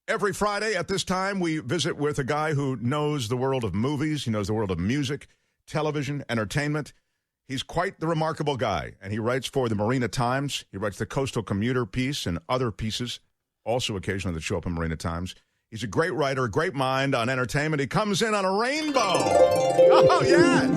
Every Friday at this time, we visit with a guy who knows the world of movies. He knows the world of music, television, entertainment. He's quite the remarkable guy, and he writes for the Marina Times. He writes the Coastal Commuter piece and other pieces, also occasionally that show up in Marina Times. He's a great writer, a great mind on entertainment. He comes in on a rainbow. Oh, yes.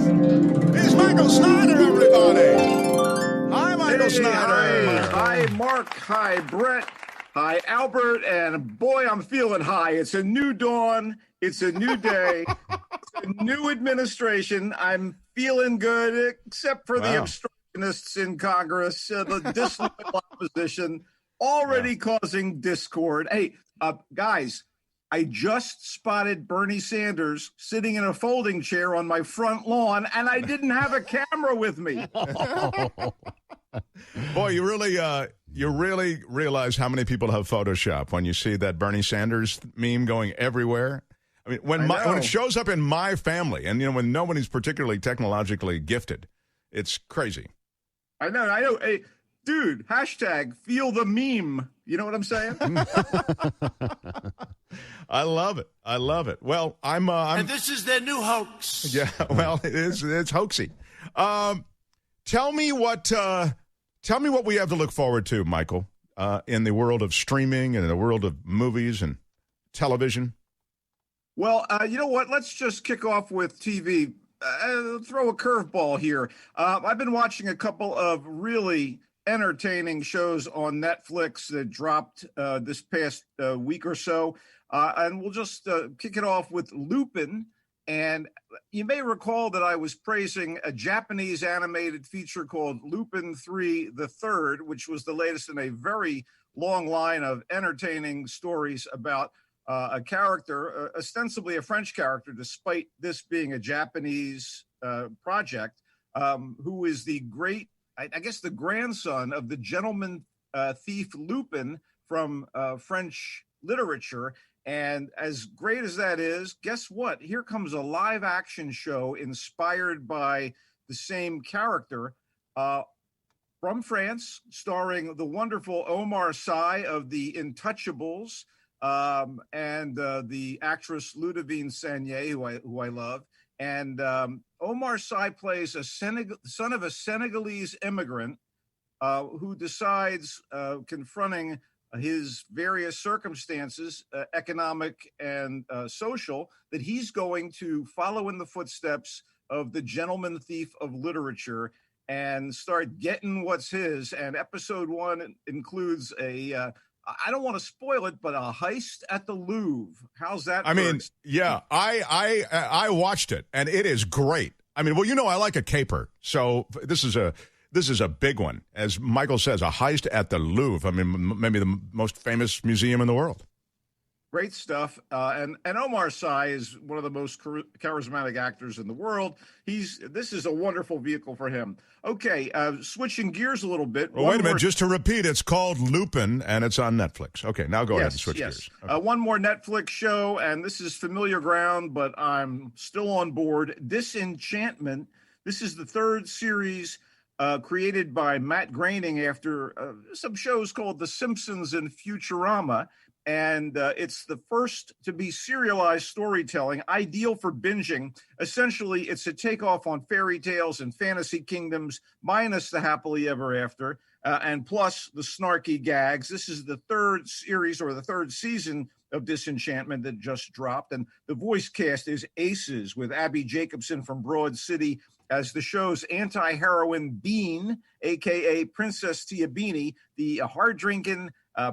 He's Michael Snyder, everybody. Hi, Michael Snyder. Hi, Mark. Hi, Brett. Hi, Albert, and boy, I'm feeling high. It's a new dawn. It's a new day. It's a new administration. I'm feeling good, except for the obstructionists in Congress, the disloyal opposition, already causing discord. Hey, guys, I just spotted Bernie Sanders sitting in a folding chair on my front lawn, and I didn't have a camera with me. Boy, you really realize how many people have Photoshop when you see that Bernie Sanders meme going everywhere. I mean, when it shows up in my family, and when nobody's particularly technologically gifted, it's crazy. I know. Hey, dude, hashtag feel the meme. You know what I'm saying? I love it. Well, I'm and this is their new hoax. Yeah, well, it's hoaxy. Tell me what we have to look forward to, Michael, in the world of streaming and in the world of movies and television. Well, you know what? Let's just kick off with TV. Throw a curveball here. I've been watching a couple of really entertaining shows on Netflix that dropped this past week or so. And we'll just kick it off with Lupin. And you may recall that I was praising a Japanese animated feature called Lupin 3: The Third, which was the latest in a very long line of entertaining stories about a character, ostensibly a French character, despite this being a Japanese project, who is the great, I guess, the grandson of the gentleman thief Lupin from French literature. And as great as that is, guess what? Here comes a live action show inspired by the same character from France, starring the wonderful Omar Sy of The Intouchables and the actress Ludivine Sagnier, who I love. And Omar Sy plays son of a Senegalese immigrant who decides, confronting his various circumstances, economic and social, that he's going to follow in the footsteps of the gentleman thief of literature and start getting what's his. And episode 1 includes I don't want to spoil it, but a heist at the Louvre. How's that? I mean, yeah, I watched it, and it is great. I mean, well, I like a caper, so this is a big one. As Michael says, a heist at the Louvre. I mean, maybe the most famous museum in the world. Great stuff. And Omar Sy is one of the most charismatic actors in the world. This is a wonderful vehicle for him. Okay, switching gears a little bit. Well, wait a minute. Just to repeat, it's called Lupin, and it's on Netflix. Okay, now go ahead and switch gears. Okay. One more Netflix show, and this is familiar ground, but I'm still on board. Disenchantment. This is the third series created by Matt Groening after some shows called The Simpsons and Futurama. And it's the first to be serialized storytelling, ideal for binging. Essentially, it's a takeoff on fairy tales and fantasy kingdoms, minus the happily ever after, and plus the snarky gags. This is the third series or the third season of Disenchantment that just dropped. And the voice cast is aces, with Abby Jacobson from Broad City as the show's anti-heroine Bean, a.k.a. Princess Tiabini, the hard-drinking,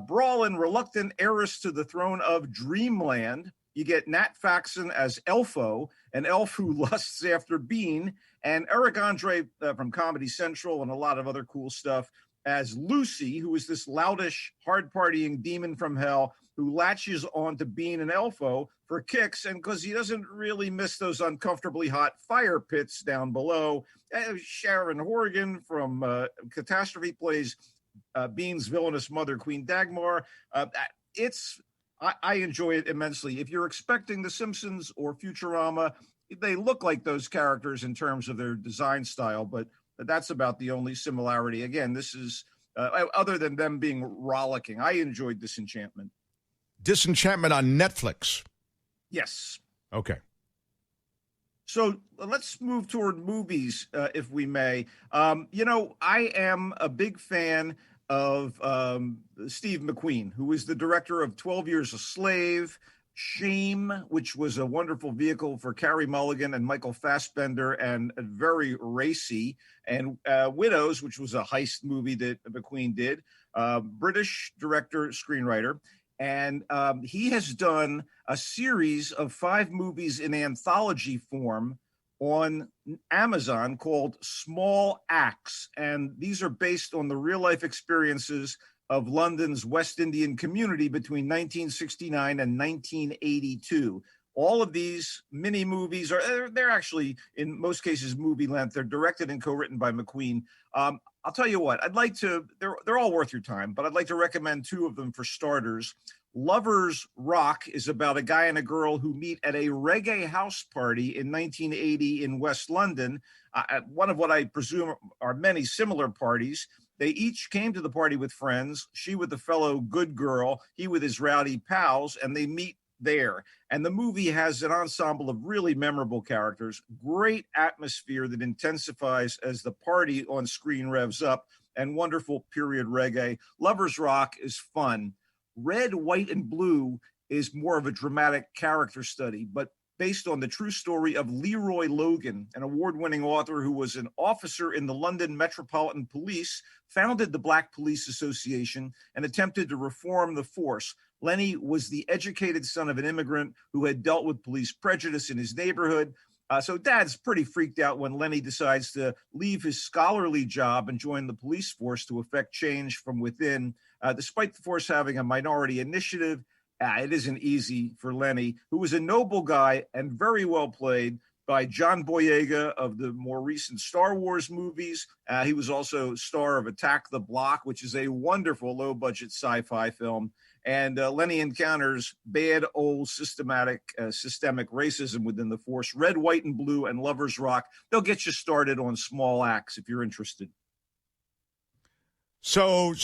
brawling, reluctant heiress to the throne of Dreamland. You get Nat Faxon as Elfo, an elf who lusts after Bean, and Eric Andre from Comedy Central and a lot of other cool stuff as Lucy, who is this loutish, hard-partying demon from hell who latches on to Bean and Elfo for kicks, and because he doesn't really miss those uncomfortably hot fire pits down below. Sharon Horgan from Catastrophe plays Bean's villainous mother, Queen Dagmar. I enjoy it immensely. If you're expecting The Simpsons or Futurama, they look like those characters in terms of their design style, but that's about the only similarity. Again, this is other than them being rollicking. I enjoyed Disenchantment. Disenchantment on Netflix. Yes. Okay. So let's move toward movies, if we may. I am a big fan of Steve McQueen, who is the director of 12 Years a Slave, Shame, which was a wonderful vehicle for Carey Mulligan and Michael Fassbender, and very racy, and Widows, which was a heist movie that McQueen did, British director, screenwriter. And he has done a series of 5 movies in anthology form on Amazon called Small Acts. And these are based on the real life experiences of London's West Indian community between 1969 and 1982. All of these mini movies they're actually, in most cases, movie length. They're directed and co-written by McQueen. I'll tell you what, they're all worth your time, but I'd like to recommend 2 of them for starters. Lovers Rock is about a guy and a girl who meet at a reggae house party in 1980 in West London, at one of what I presume are many similar parties. They each came to the party with friends, she with the fellow good girl, he with his rowdy pals, and they meet there. And the movie has an ensemble of really memorable characters, great atmosphere that intensifies as the party on screen revs up, and wonderful period reggae. Lovers Rock is fun. Red, White, and Blue is more of a dramatic character study, but based on the true story of Leroy Logan, an award-winning author who was an officer in the London Metropolitan Police, founded the Black Police Association, and attempted to reform the force. Lenny was the educated son of an immigrant who had dealt with police prejudice in his neighborhood. So Dad's pretty freaked out when Lenny decides to leave his scholarly job and join the police force to effect change from within. Despite the force having a minority initiative, it isn't easy for Lenny, who was a noble guy and very well played by John Boyega of the more recent Star Wars movies. He was also star of Attack the Block, which is a wonderful low-budget sci-fi film. And Lenny encounters bad old systemic racism within the force. Red, White, and Blue and Lovers Rock. They'll get you started on Small Acts if you're interested. So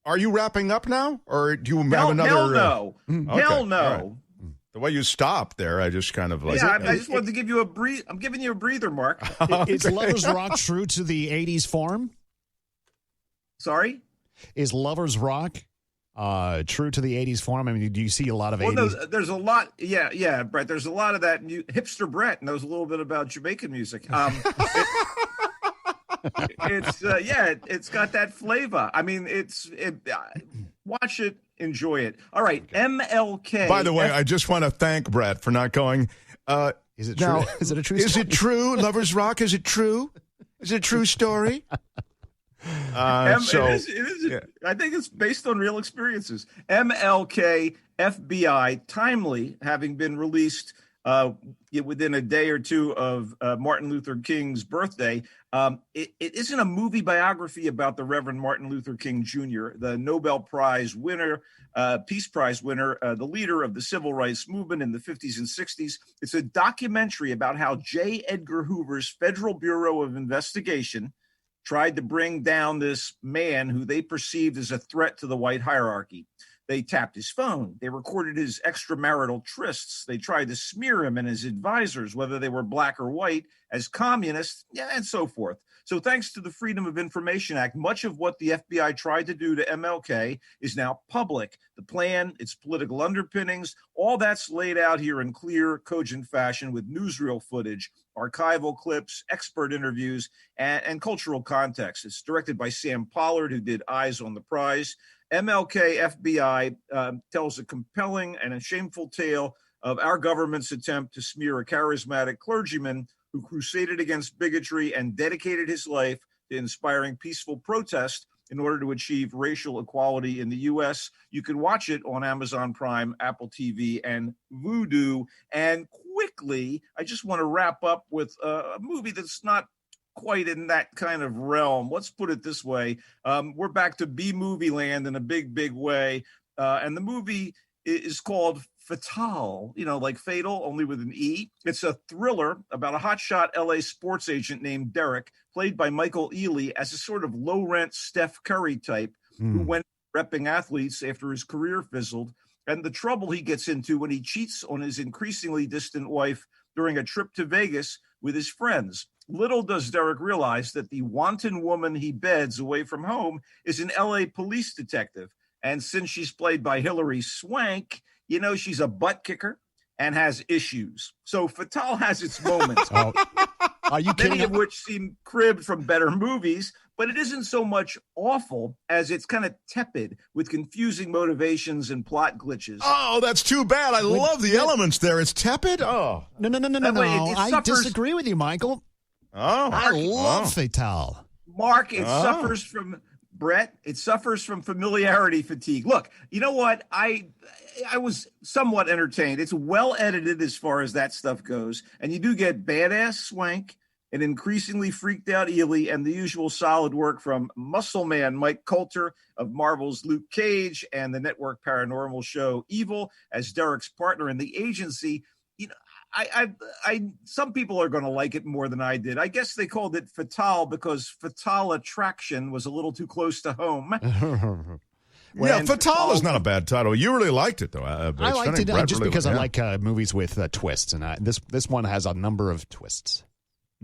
are you wrapping up now? Or do you have another? Hell no. Okay. Hell no. Right. The way you stopped there, I just kind of like... Yeah, I just wanted to give you a breathe. I'm giving you a breather, Mark. Is Lovers Rock true to the 80s form? Sorry? Is Lovers Rock true to the 80s form? I mean, do you see a lot of 80s? There's a lot. Yeah, Brett. There's a lot of that. Hipster Brett knows a little bit about Jamaican music. It's got that flavor. I mean, watch it, enjoy it. All right, okay. MLK. By the way, I just want to thank Brett for not going. Is it true? Now, is it a true story? Is it true? Lovers Rock, is it true? Is it a true story? It is. Yeah. I think it's based on real experiences. MLK FBI, timely, having been released within a day or two of Martin Luther King's birthday. It isn't a movie biography about the Reverend Martin Luther King Jr., the Nobel Prize winner, Peace Prize winner, the leader of the civil rights movement in the 50s and 60s. It's a documentary about how J. Edgar Hoover's Federal Bureau of Investigation tried to bring down this man who they perceived as a threat to the white hierarchy. They tapped his phone. They recorded his extramarital trysts. They tried to smear him and his advisors, whether they were black or white, as communists, and so forth. So thanks to the Freedom of Information Act, much of what the FBI tried to do to MLK is now public. The plan, its political underpinnings, all that's laid out here in clear, cogent fashion with newsreel footage, archival clips, expert interviews, and cultural context. It's directed by Sam Pollard, who did Eyes on the Prize. MLK FBI tells a compelling and a shameful tale of our government's attempt to smear a charismatic clergyman who crusaded against bigotry and dedicated his life to inspiring peaceful protest in order to achieve racial equality in the U.S. You can watch it on Amazon Prime, Apple TV, and Vudu. And quickly, I just want to wrap up with a movie that's not quite in that kind of realm. Let's put it this way. We're back to B-movie land in a big, big way. And the movie is called Fatale, like fatal, only with an E. It's a thriller about a hotshot LA sports agent named Derek, played by Michael Ealy, as a sort of low-rent Steph Curry type who went repping athletes after his career fizzled. and the trouble he gets into when he cheats on his increasingly distant wife during a trip to Vegas with his friends. Little does Derek realize that the wanton woman he beds away from home is an LA police detective. And since she's played by Hilary Swank, you know she's a butt kicker and has issues. So Fatal has its moments. Are you kidding? Many of which seem cribbed from better movies, but it isn't so much awful as it's kind of tepid with confusing motivations and plot glitches. Oh, that's too bad. I love the elements there. It's tepid? Oh. No. I disagree with you, Michael. Oh. I love Fatal. Mark, it suffers from Brett. It suffers from familiarity fatigue. Look, you know what? I was somewhat entertained. It's well edited as far as that stuff goes. And you do get badass Swank, an increasingly freaked out Ely, and the usual solid work from Muscle Man Mike Coulter of Marvel's Luke Cage and the network paranormal show Evil as Derek's partner in the agency. You know, I some people are going to like it more than I did. I guess they called it Fatal because Fatal Attraction was a little too close to home. Yeah, Fatal is not a bad title. You really liked it, though. I liked it just because I like movies with twists, and this one has a number of twists.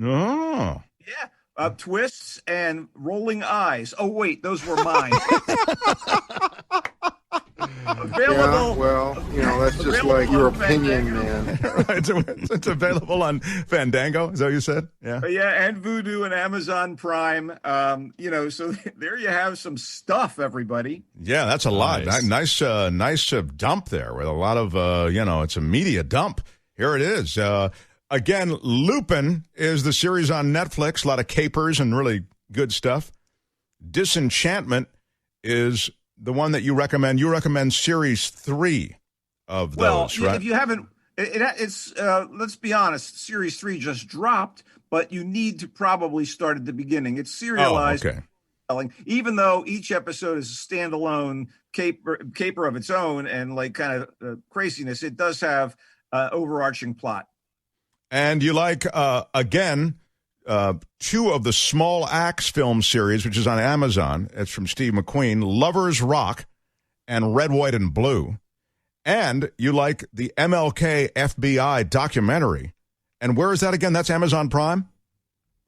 Oh. Yeah, twists and rolling eyes. Oh, wait, those were mine. Available. Yeah, well, you know, that's just like your opinion, man. It's available on Fandango. Is that what you said? Yeah. Yeah, and Vudu and Amazon Prime. You know, so there you have some stuff, everybody. Yeah, that's a lot. Nice dump there with a lot of, it's a media dump. Here it is. Again, Lupin is the series on Netflix. A lot of capers and really good stuff. Disenchantment is the one that you recommend. You recommend series 3 of those, right? If you haven't, it's let's be honest, series 3 just dropped, but you need to probably start at the beginning. It's serialized. Oh, okay. Even though each episode is a standalone caper of its own and like kind of craziness, it does have overarching plot. And you like, again, 2 of the Small Axe film series, which is on Amazon. It's from Steve McQueen, Lovers Rock and Red, White, and Blue. And you like the MLK FBI documentary. And where is that again? That's Amazon Prime?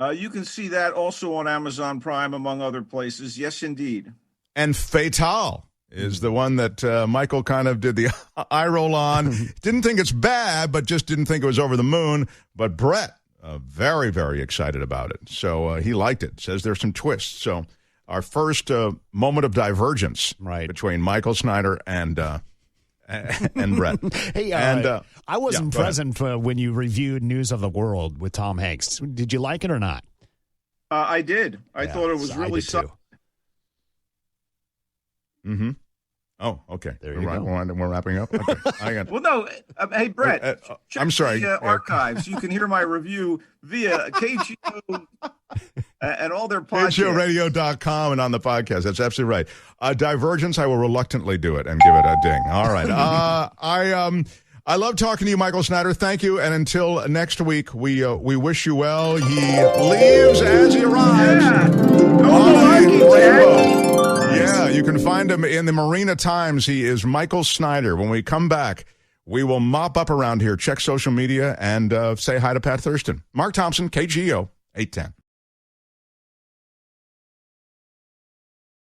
You can see that also on Amazon Prime, among other places. Yes, indeed. And Fatal is the one that Michael kind of did the eye roll on. Didn't think it's bad, but just didn't think it was over the moon. But Brett, very, very excited about it. So he liked it. Says there's some twists. So our first moment of divergence between Michael Snyder and Brett. Hey, I wasn't present for when you reviewed News of the World with Tom Hanks. Did you like it or not? I did. I thought it was really something. Mm-hmm. Oh, okay. There you go. We're wrapping up. Okay. Well, no. Hey, Brett. Check I'm sorry. The archives. You can hear my review via KGO and all their podcasts. KGOradio.com and on the podcast. That's absolutely right. Divergence, I will reluctantly do it and give it a ding. All right. I love talking to you, Michael Snyder. Thank you. And until next week, we wish you well. He leaves as he arrives. Yeah, you can find him in the Marina Times. He is Michael Snyder. When we come back, we will mop up around here, check social media, and say hi to Pat Thurston. Mark Thompson, KGO 810.